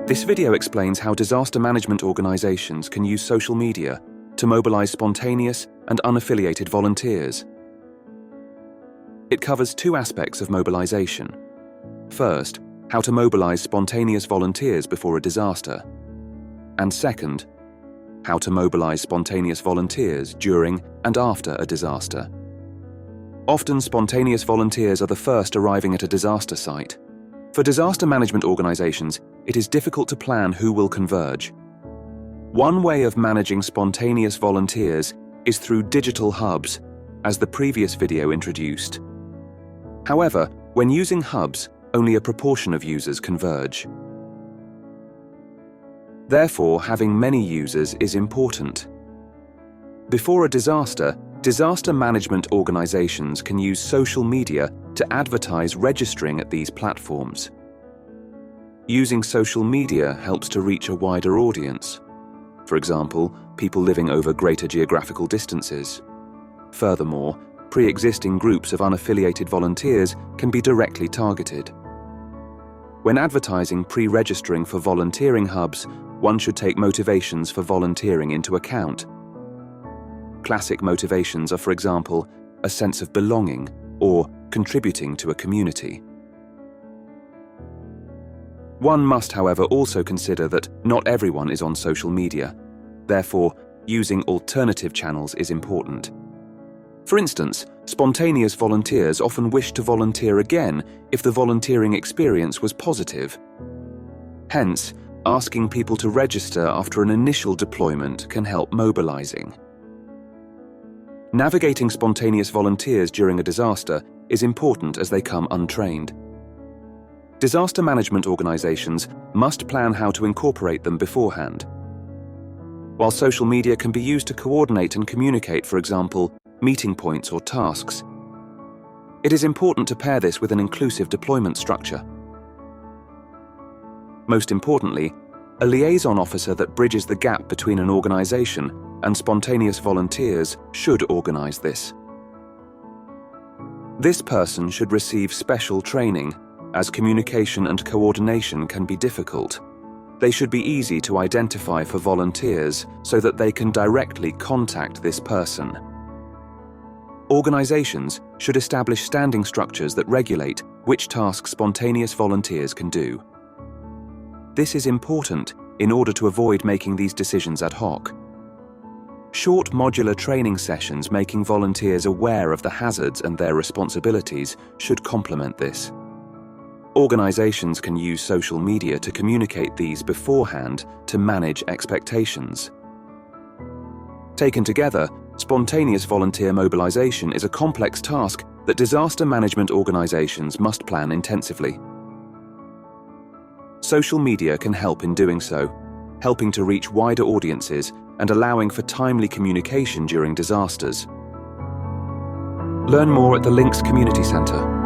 This video explains how disaster management organizations can use social media to mobilize spontaneous and unaffiliated volunteers. It covers two aspects of mobilization. First, how to mobilize spontaneous volunteers before a disaster. And second, how to mobilize spontaneous volunteers during and after a disaster. Often, spontaneous volunteers are the first arriving at a disaster site. For disaster management organizations, it is difficult to plan who will converge. One way of managing spontaneous volunteers is through digital hubs, as the previous video introduced. However, when using hubs, only a proportion of users converge. Therefore, having many users is important. Before a disaster, disaster management organizations can use social media to advertise registering at these platforms. Using social media helps to reach a wider audience. For example, people living over greater geographical distances. Furthermore, pre-existing groups of unaffiliated volunteers can be directly targeted. When advertising pre-registering for volunteering hubs, one should take motivations for volunteering into account. Classic motivations are, for example, a sense of belonging or contributing to a community. One must, however, also consider that not everyone is on social media. Therefore, using alternative channels is important. For instance, spontaneous volunteers often wish to volunteer again if the volunteering experience was positive. Hence, asking people to register after an initial deployment can help mobilizing. Navigating spontaneous volunteers during a disaster is important as they come untrained. Disaster management organizations must plan how to incorporate them beforehand. While social media can be used to coordinate and communicate, for example, meeting points or tasks, it is important to pair this with an inclusive deployment structure. Most importantly, a liaison officer that bridges the gap between an organization and spontaneous volunteers should organize this. This person should receive special training, as communication and coordination can be difficult. They should be easy to identify for volunteers so that they can directly contact this person. Organizations should establish standing structures that regulate which tasks spontaneous volunteers can do. This is important in order to avoid making these decisions ad hoc. Short modular training sessions making volunteers aware of the hazards and their responsibilities should complement this. Organizations can use social media to communicate these beforehand to manage expectations. Taken together, spontaneous volunteer mobilization is a complex task that disaster management organizations must plan intensively. Social media can help in doing so, helping to reach wider audiences and allowing for timely communication during disasters. Learn more at the Links Community Center.